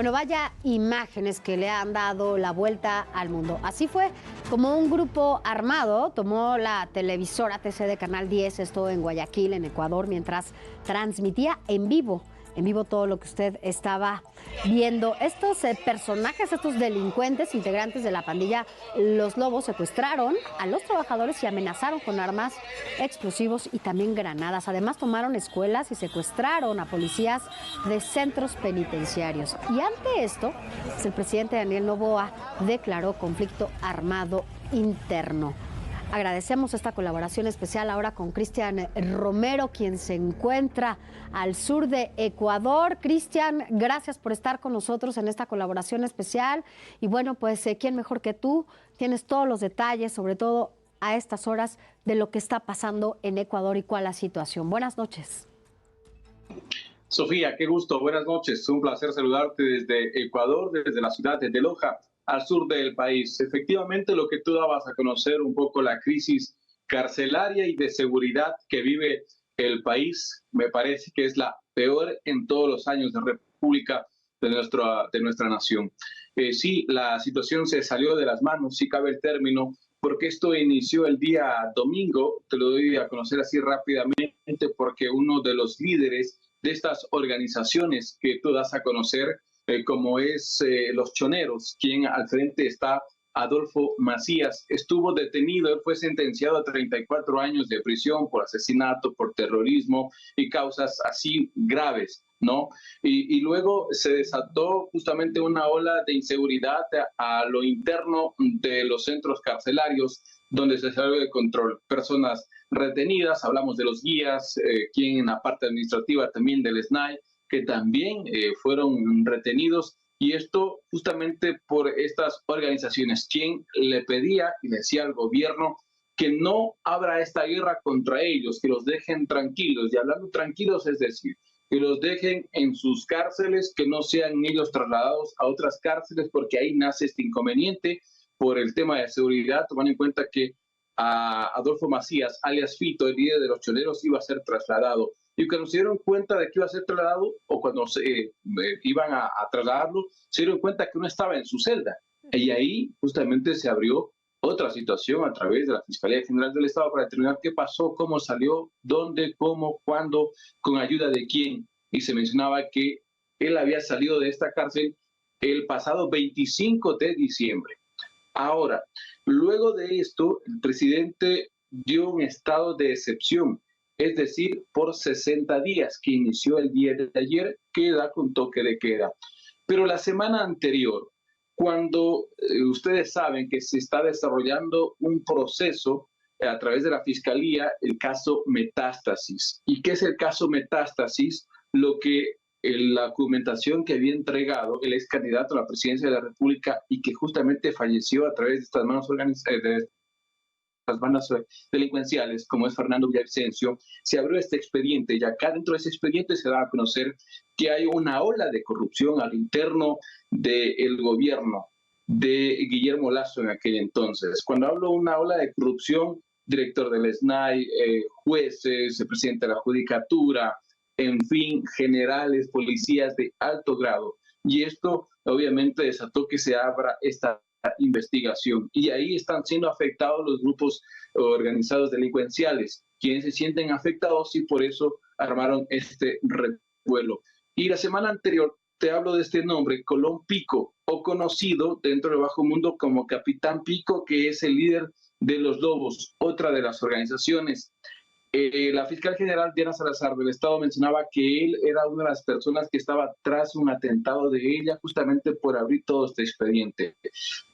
Bueno, vaya imágenes que le han dado la vuelta al mundo. Así fue como un grupo armado tomó la televisora TC de Canal 10, esto en Guayaquil, en Ecuador, mientras transmitía en vivo todo lo que usted estaba viendo. Estos personajes, estos delincuentes integrantes de la pandilla Los Lobos, secuestraron a los trabajadores y amenazaron con armas, explosivos y también granadas. Además, tomaron escuelas y secuestraron a policías de centros penitenciarios. Y ante esto, el presidente Daniel Noboa declaró conflicto armado interno. Agradecemos esta colaboración especial ahora con Cristian Romero, quien se encuentra al sur de Ecuador. Cristian, gracias por estar con nosotros en esta colaboración especial. Y bueno, pues, ¿quién mejor que tú? Tienes todos los detalles, sobre todo a estas horas, de lo que está pasando en Ecuador y cuál es la situación. Buenas noches. Sofía, qué gusto, buenas noches. Un placer saludarte desde Ecuador, desde la ciudad de Loja, al sur del país. Efectivamente, lo que tú dabas a conocer un poco la crisis carcelaria y de seguridad que vive el país, me parece que es la peor en todos los años de república de nuestra nación. Sí, la situación se salió de las manos, si cabe el término, porque esto inició el día domingo, te lo doy a conocer así rápidamente, porque uno de los líderes de estas organizaciones que tú das a conocer, como es Los Choneros, quien al frente está Adolfo Macías, estuvo detenido, él fue sentenciado a 34 años de prisión por asesinato, por terrorismo y causas así graves, ¿no? Y luego se desató justamente una ola de inseguridad a lo interno de los centros carcelarios, donde se salió de control. Personas retenidas, hablamos de los guías, quien en la parte administrativa también del SNAI, que también fueron retenidos, y esto justamente por estas organizaciones, quien le pedía y decía al gobierno que no abra esta guerra contra ellos, que los dejen tranquilos, y hablando tranquilos es decir, que los dejen en sus cárceles, que no sean ellos trasladados a otras cárceles, porque ahí nace este inconveniente por el tema de seguridad, tomando en cuenta que a Adolfo Macías, alias Fito, el líder de los Choneros, iba a ser trasladado. Y cuando se dieron cuenta de que iba a ser trasladado, o cuando iban a trasladarlo, se dieron cuenta que no estaba en su celda. Y ahí justamente se abrió otra situación a través de la Fiscalía General del Estado para determinar qué pasó, cómo salió, dónde, cómo, cuándo, con ayuda de quién. Y se mencionaba que él había salido de esta cárcel el pasado 25 de diciembre. Ahora, luego de esto, el presidente dio un estado de excepción, es decir, por 60 días, que inició el día de ayer, queda con toque de queda. Pero la semana anterior, cuando ustedes saben que se está desarrollando un proceso a través de la Fiscalía, el caso Metástasis. ¿Y qué es el caso Metástasis? Lo que la documentación que había entregado el ex candidato a la presidencia de la República y que justamente falleció a través de estas manos de las bandas delincuenciales, como es Fernando Villavicencio, se abrió este expediente y acá dentro de ese expediente se da a conocer que hay una ola de corrupción al interno del gobierno de Guillermo Lasso en aquel entonces. Cuando hablo de una ola de corrupción, director del SNAI, jueces, el presidente de la Judicatura, en fin, generales, policías de alto grado. Y esto obviamente desató que se abra esta investigación. Y ahí están siendo afectados los grupos organizados delincuenciales, quienes se sienten afectados y por eso armaron este revuelo. Y la semana anterior te hablo de este nombre, Colón Pico, o conocido dentro del bajo mundo como Capitán Pico, que es el líder de Los Lobos, otra de las organizaciones. La fiscal general Diana Salazar del Estado mencionaba que él era una de las personas que estaba tras un atentado de ella justamente por abrir todo este expediente.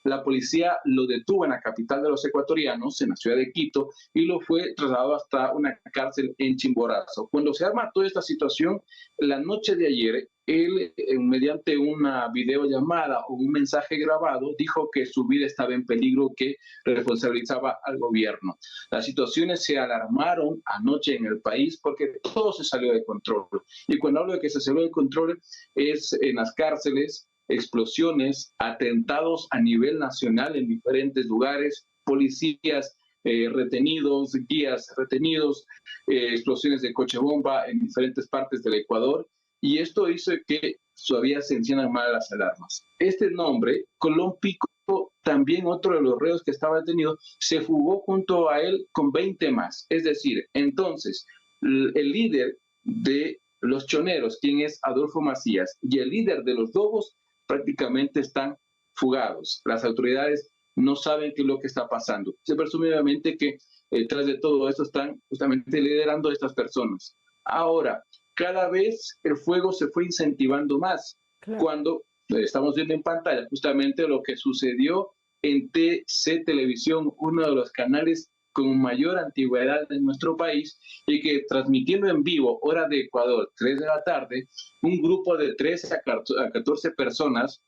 La policía lo detuvo en la capital de los ecuatorianos, en la ciudad de Quito, y lo fue trasladado hasta una cárcel en Chimborazo. Cuando se arma toda esta situación, la noche de ayer, él, mediante una videollamada o un mensaje grabado, dijo que su vida estaba en peligro, que responsabilizaba al gobierno. Las situaciones se alarmaron anoche en el país porque todo se salió de control. Y cuando hablo de que se salió de control es en las cárceles, explosiones, atentados a nivel nacional en diferentes lugares, policías retenidos, guías retenidos, explosiones de coche bomba en diferentes partes del Ecuador. y esto hizo que todavía se enciendan más las alarmas. Este nombre, Colón Pico, también otro de los reos que estaba detenido, se fugó junto a él con 20 más. Es decir, entonces, el líder de los choneros, quien es Adolfo Macías, y el líder de los lobos prácticamente están fugados. Las autoridades no saben qué es lo que está pasando. Se presume obviamente que detrás de todo esto están justamente liderando a estas personas. Ahora, cada vez el fuego se fue incentivando más. Claro. Cuando estamos viendo en pantalla justamente lo que sucedió en TC Televisión, uno de los canales con mayor antigüedad en nuestro país, y que transmitiendo en vivo, hora de Ecuador, 3 de la tarde, un grupo de 13 a 14 personas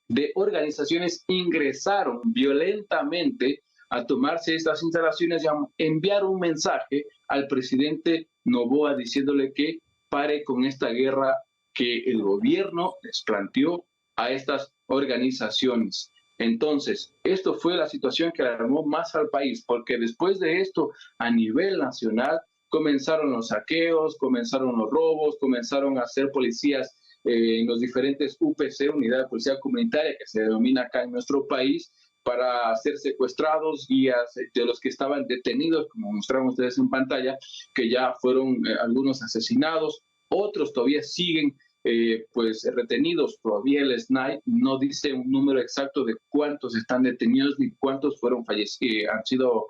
de organizaciones ingresaron violentamente a tomarse estas instalaciones y a enviar un mensaje al presidente Noboa diciéndole que pare con esta guerra que el gobierno les planteó a estas organizaciones. Entonces, esto fue la situación que alarmó más al país, porque después de esto, a nivel nacional, comenzaron los saqueos, comenzaron los robos, comenzaron a ser policías en los diferentes UPC, Unidad de Policía Comunitaria, que se denomina acá en nuestro país, para ser secuestrados, guías de los que estaban detenidos, como mostraron ustedes en pantalla, que ya fueron algunos asesinados, otros todavía siguen pues retenidos. Todavía el SNAI no dice un número exacto de cuántos están detenidos ni cuántos fueron han sido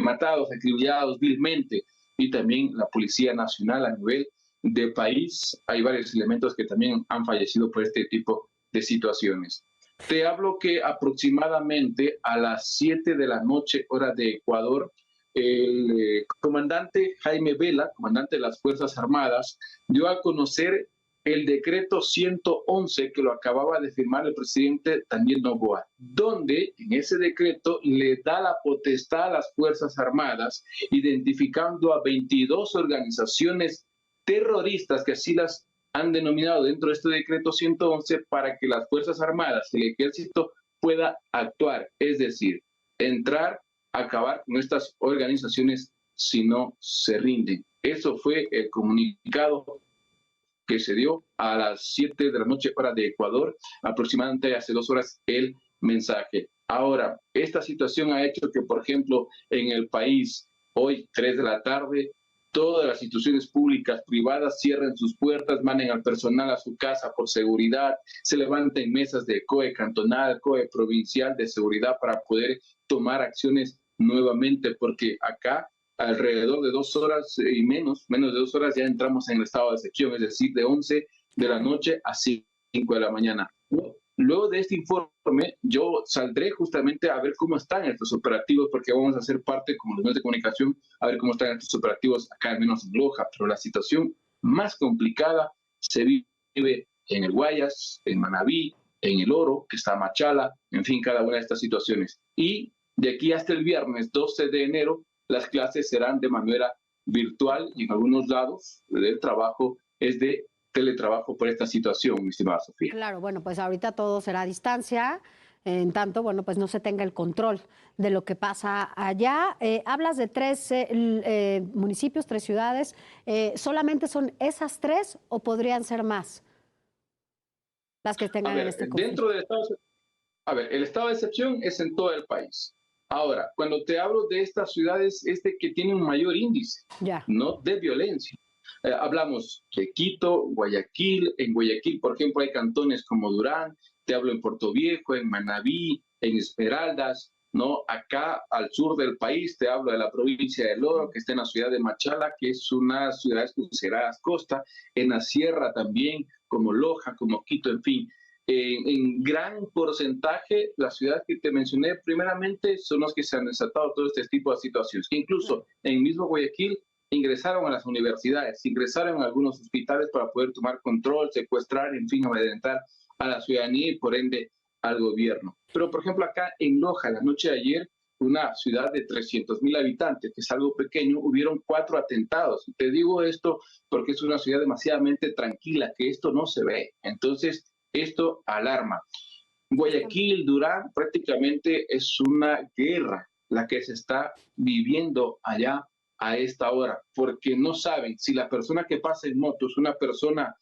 matados, acribillados vilmente, y también la Policía Nacional a nivel de país. Hay varios elementos que también han fallecido por este tipo de situaciones. Te hablo que aproximadamente a las 7 de la noche, hora de Ecuador, el comandante Jaime Vela, comandante de las Fuerzas Armadas, dio a conocer el decreto 111 que lo acababa de firmar el presidente Daniel Noboa, donde en ese decreto le da la potestad a las Fuerzas Armadas, identificando a 22 organizaciones terroristas, que así las han denominado dentro de este decreto 111, para que las Fuerzas Armadas, el ejército, pueda actuar, es decir, entrar, acabar con estas organizaciones si no se rinden. Eso fue el comunicado que se dio a las 7 de la noche, hora de Ecuador, aproximadamente hace 2 horas el mensaje. Ahora, esta situación ha hecho que, por ejemplo, en el país, hoy, 3 de la tarde, todas las instituciones públicas, privadas, cierren sus puertas, manden al personal a su casa por seguridad, se levanten mesas de COE cantonal, COE provincial de seguridad para poder tomar acciones nuevamente, porque acá alrededor de 2 horas y menos de 2 horas ya entramos en el estado de excepción, es decir, de 11 de la noche a 5 de la mañana. Luego de este informe, yo saldré justamente a ver cómo están estos operativos, porque vamos a hacer parte, como los medios de comunicación, a ver cómo están estos operativos acá, al menos en Loja. Pero la situación más complicada se vive en el Guayas, en Manabí, en El Oro, que está Machala, en fin, cada una de estas situaciones. Y de aquí hasta el viernes 12 de enero, las clases serán de manera virtual, y en algunos lados el trabajo es de teletrabajo por esta situación, mi estimada Sofía. Claro, bueno, pues ahorita todo será a distancia, en tanto, bueno, pues no se tenga el control de lo que pasa allá. Hablas de 3 municipios, 3 ciudades. ¿Solamente son esas 3 o podrían ser más las que tengan en este conflicto? Dentro del estado, el estado de excepción es en todo el país. Ahora, cuando te hablo de estas ciudades, que tiene un mayor índice, ¿no?, de violencia. Hablamos de Quito, Guayaquil. En Guayaquil, por ejemplo, hay cantones como Durán, te hablo en Puerto Viejo, en Manabí, en Esmeraldas, ¿no? Acá al sur del país te hablo de la provincia del Oro, que está en la ciudad de Machala, que es una ciudad considerada costa, en la sierra también, como Loja, como Quito, en fin. En gran porcentaje, las ciudades que te mencioné primeramente son las que se han desatado todo este tipo de situaciones. Incluso en mismo Guayaquil ingresaron a las universidades, ingresaron a algunos hospitales para poder tomar control, secuestrar, en fin, amedrentar a la ciudadanía y por ende al gobierno. Pero, por ejemplo, acá en Loja, la noche de ayer, una ciudad de 300,000 habitantes, que es algo pequeño, hubieron 4 atentados. Te digo esto porque es una ciudad demasiadamente tranquila, que esto no se ve. Entonces, esto alarma. Guayaquil, Durán, prácticamente es una guerra la que se está viviendo allá a esta hora, porque no saben si la persona que pasa en moto es una persona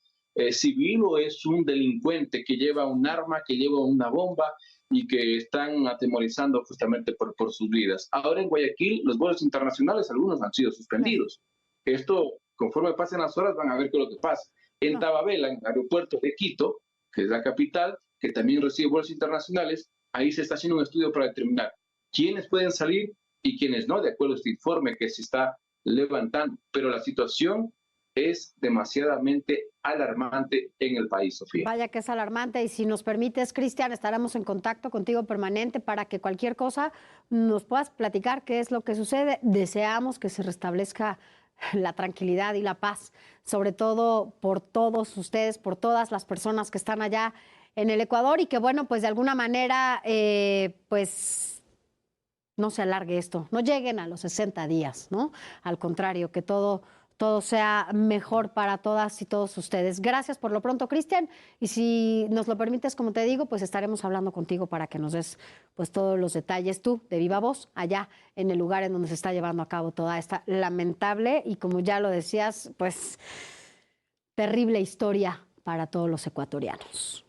civil o es un delincuente que lleva un arma, que lleva una bomba y que están atemorizando justamente por sus vidas. Ahora en Guayaquil, los vuelos internacionales, algunos han sido suspendidos. Esto, conforme pasen las horas, van a ver qué es lo que pasa. En Tababela, en el aeropuerto de Quito, que es la capital, que también recibe vuelos internacionales, ahí se está haciendo un estudio para determinar quiénes pueden salir y quiénes no, de acuerdo a este informe que se está levantando. Pero la situación es demasiadamente alarmante en el país, Sofía. Vaya que es alarmante, y si nos permites, Cristian, estaremos en contacto contigo permanente para que cualquier cosa nos puedas platicar qué es lo que sucede. Deseamos que se restablezca la tranquilidad y la paz, sobre todo por todos ustedes, por todas las personas que están allá en el Ecuador, y que bueno, pues de alguna manera, pues no se alargue esto, no lleguen a los 60 días, ¿no? Al contrario, que todo sea mejor para todas y todos ustedes. Gracias por lo pronto, Cristian, y si nos lo permites, como te digo, pues estaremos hablando contigo para que nos des pues todos los detalles tú, de viva voz, allá en el lugar en donde se está llevando a cabo toda esta lamentable y, como ya lo decías, pues terrible historia para todos los ecuatorianos.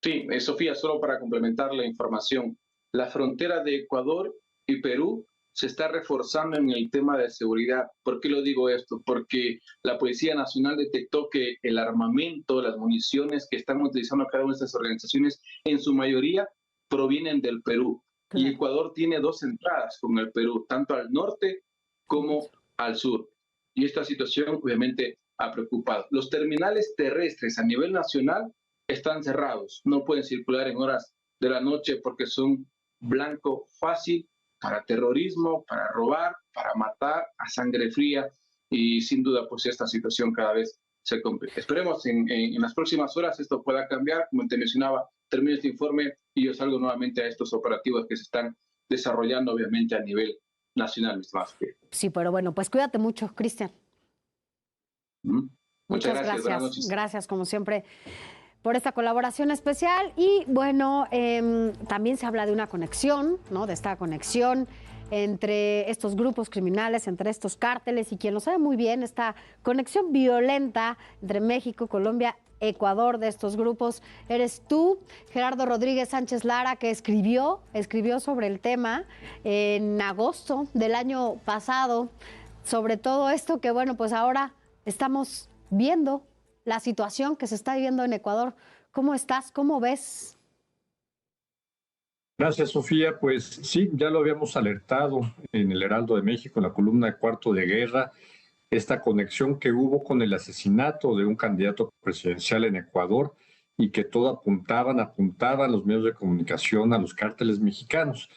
Sí, Sofía, solo para complementar la información, la frontera de Ecuador y Perú se está reforzando en el tema de seguridad. ¿Por qué lo digo esto? Porque la Policía Nacional detectó que el armamento, las municiones que están utilizando cada una de estas organizaciones, en su mayoría provienen del Perú. Claro. Y Ecuador tiene dos entradas con el Perú, tanto al norte como al sur. Y esta situación obviamente ha preocupado. Los terminales terrestres a nivel nacional están cerrados, no pueden circular en horas de la noche porque son blanco fácil para terrorismo, para robar, para matar a sangre fría, y sin duda pues esta situación cada vez se complica. Esperemos en las próximas horas esto pueda cambiar. Como te mencionaba, termino este informe y yo salgo nuevamente a estos operativos que se están desarrollando obviamente a nivel nacional. Sí, pero bueno, pues cuídate mucho, Cristian. Muchas gracias. Buenas noches. Gracias, como siempre, por esta colaboración especial. Y bueno, también se habla de una conexión, ¿no? De esta conexión entre estos grupos criminales, entre estos cárteles, y quien lo sabe muy bien, esta conexión violenta entre México, Colombia, Ecuador, de estos grupos, eres tú, Gerardo Rodríguez Sánchez Lara, que escribió sobre el tema en agosto del año pasado, sobre todo esto que, bueno, pues ahora estamos viendo la situación que se está viviendo en Ecuador. ¿Cómo estás? ¿Cómo ves? Gracias, Sofía. Pues sí, ya lo habíamos alertado en el Heraldo de México, en la columna de Cuarto de Guerra, esta conexión que hubo con el asesinato de un candidato presidencial en Ecuador, y que todo apuntaban los medios de comunicación a los cárteles mexicanos.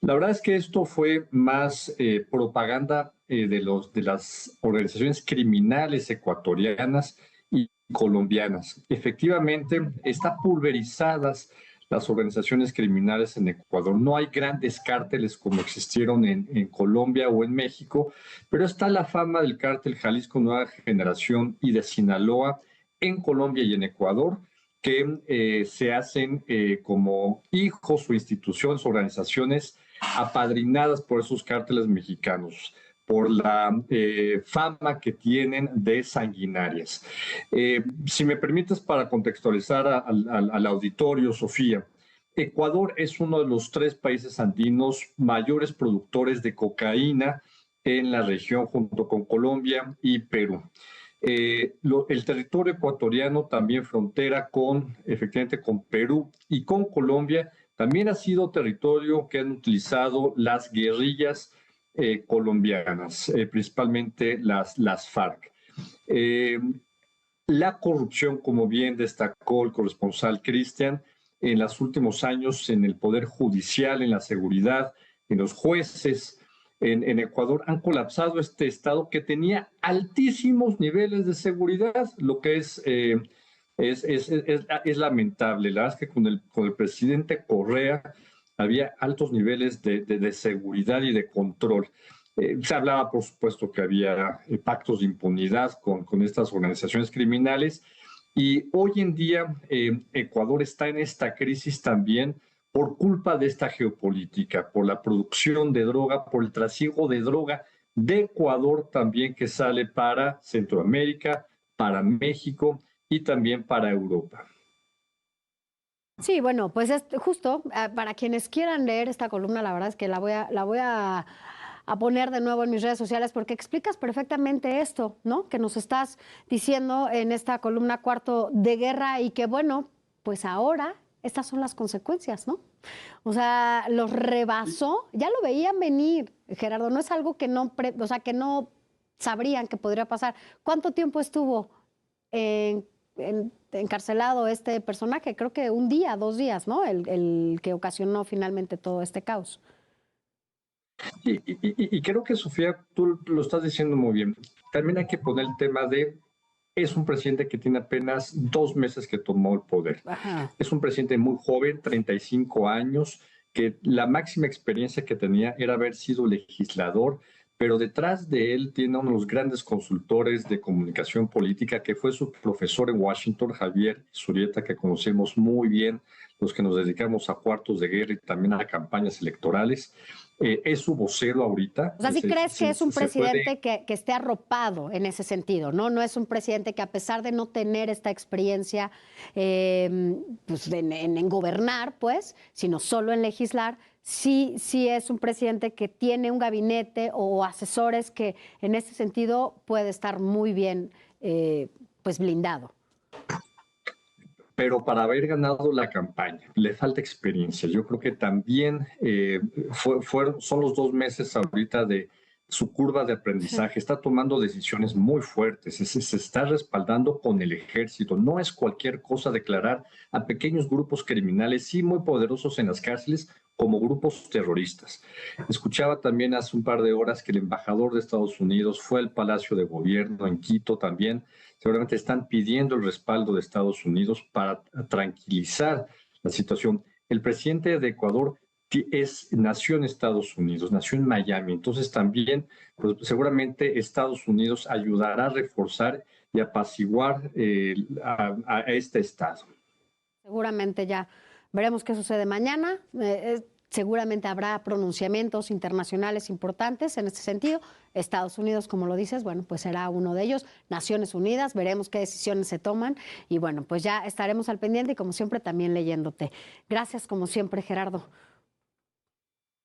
La verdad es que esto fue más propaganda de las organizaciones criminales ecuatorianas y colombianas. Efectivamente, están pulverizadas las organizaciones criminales en Ecuador. No hay grandes cárteles como existieron en Colombia o en México, pero está la fama del cártel Jalisco Nueva Generación y de Sinaloa en Colombia y en Ecuador, que se hacen como hijos o instituciones, organizaciones apadrinadas por esos cárteles mexicanos, por la fama que tienen de sanguinarias. Si me permites, para contextualizar al auditorio, Sofía, Ecuador es uno de los 3 países andinos mayores productores de cocaína en la región, junto con Colombia y Perú. El territorio ecuatoriano, también frontera efectivamente con Perú y con Colombia, también ha sido territorio que han utilizado las guerrillas colombianas, principalmente las FARC. La corrupción, como bien destacó el corresponsal Cristian, en los últimos años en el Poder Judicial, en la seguridad, en los jueces, en Ecuador, han colapsado este Estado que tenía altísimos niveles de seguridad, lo que es lamentable. La verdad es que con el presidente Correa había altos niveles de seguridad y de control. Se hablaba, por supuesto, que había pactos de impunidad con estas organizaciones criminales, y hoy en día Ecuador está en esta crisis también por culpa de esta geopolítica, por la producción de droga, por el trasiego de droga de Ecuador también, que sale para Centroamérica, para México y también para Europa. Sí, bueno, pues es justo para quienes quieran leer esta columna, la verdad es que la voy a poner de nuevo en mis redes sociales porque explicas perfectamente esto, ¿no? Que nos estás diciendo en esta columna Cuarto de Guerra y que bueno, pues ahora estas son las consecuencias, ¿no? O sea, los rebasó, ya lo veían venir, Gerardo, no es algo que no, o sea, que no sabrían que podría pasar. ¿Cuánto tiempo estuvo encarcelado este personaje? Creo que un día, 2 días, ¿no? El que ocasionó finalmente todo este caos. Y creo que, Sofía, tú lo estás diciendo muy bien. También hay que poner el tema de, es un presidente que tiene apenas 2 meses que tomó el poder. Ajá. Es un presidente muy joven, 35 años, que la máxima experiencia que tenía era haber sido legislador, pero detrás de él tiene uno de los grandes consultores de comunicación política, que fue su profesor en Washington, Javier Zurrieta, que conocemos muy bien los que nos dedicamos a cuartos de guerra y también a campañas electorales. Es su vocero ahorita. O sea, ¿sí crees que es un presidente que esté arropado en ese sentido, ¿no? No es un presidente que, a pesar de no tener esta experiencia pues en gobernar, pues, sino solo en legislar, sí es un presidente que tiene un gabinete o asesores que en ese sentido puede estar muy bien pues blindado? Pero para haber ganado la campaña le falta experiencia. Yo creo que también son los 2 meses ahorita de su curva de aprendizaje. Está tomando decisiones muy fuertes, se está respaldando con el ejército. No es cualquier cosa declarar a pequeños grupos criminales, sí muy poderosos en las cárceles, como grupos terroristas. Escuchaba también hace un par de horas que el embajador de Estados Unidos fue al Palacio de Gobierno en Quito también. Seguramente están pidiendo el respaldo de Estados Unidos para tranquilizar la situación. El presidente de Ecuador nació en Estados Unidos, nació en Miami, entonces también pues, seguramente Estados Unidos ayudará a reforzar y apaciguar a este estado. Seguramente ya veremos qué sucede mañana. Seguramente habrá pronunciamientos internacionales importantes en este sentido. Estados Unidos, como lo dices, bueno, pues será uno de ellos. Naciones Unidas, veremos qué decisiones se toman. Y bueno, pues ya estaremos al pendiente y como siempre también leyéndote. Gracias como siempre, Gerardo.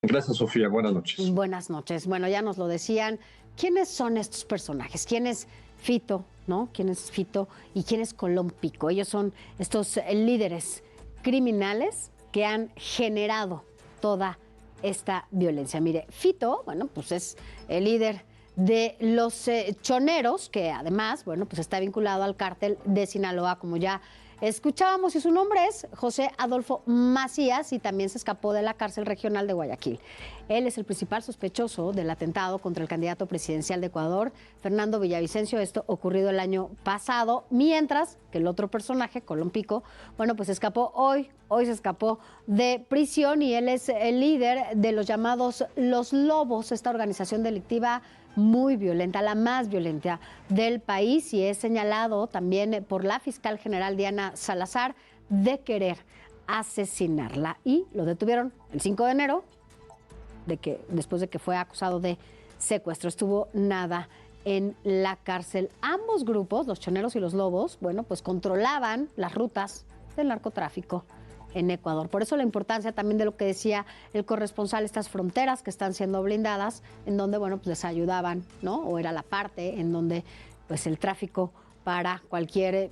Gracias, Sofía. Buenas noches. Buenas noches. Bueno, ya nos lo decían. ¿Quiénes son estos personajes? ¿Quién es Fito, no? ¿Quién es Fito y quién es Colón Pico? Ellos son estos líderes criminales que han generado toda esta violencia. Mire, Fito, bueno, pues es el líder de los choneros, que además, bueno, pues está vinculado al cártel de Sinaloa, como ya escuchábamos, y su nombre es José Adolfo Macías y también se escapó de la cárcel regional de Guayaquil. Él es el principal sospechoso del atentado contra el candidato presidencial de Ecuador, Fernando Villavicencio, esto ocurrido el año pasado, mientras que el otro personaje, Colón Pico, bueno, pues escapó hoy se escapó de prisión y él es el líder de los llamados Los Lobos, esta organización delictiva muy violenta, la más violenta del país, y es señalado también por la fiscal general Diana Salazar de asesinarla. Y lo detuvieron el 5 de enero, después de que fue acusado de secuestro. Estuvo nada en la cárcel. Ambos grupos, los choneros y los lobos, bueno, pues controlaban las rutas del narcotráfico en Ecuador. Por eso la importancia también de lo que decía el corresponsal, estas fronteras que están siendo blindadas, en donde, bueno, pues les ayudaban, ¿no? O era la parte en donde, pues, el tráfico para cualquier,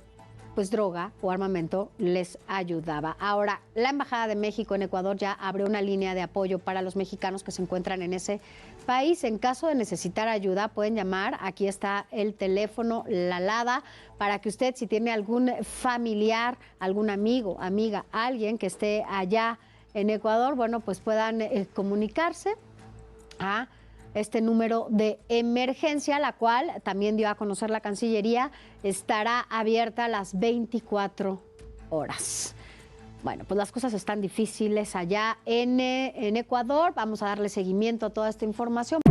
pues, droga o armamento les ayudaba. Ahora, la Embajada de México en Ecuador ya abrió una línea de apoyo para los mexicanos que se encuentran en ese país. En caso de necesitar ayuda, pueden llamar. Aquí está el teléfono, la LADA, para que usted, si tiene algún familiar, algún amigo, amiga, alguien que esté allá en Ecuador, bueno, pues puedan comunicarse a este número de emergencia, la cual también dio a conocer la Cancillería, estará abierta a las 24 horas. Bueno, pues las cosas están difíciles allá en Ecuador. Vamos a darle seguimiento a toda esta información.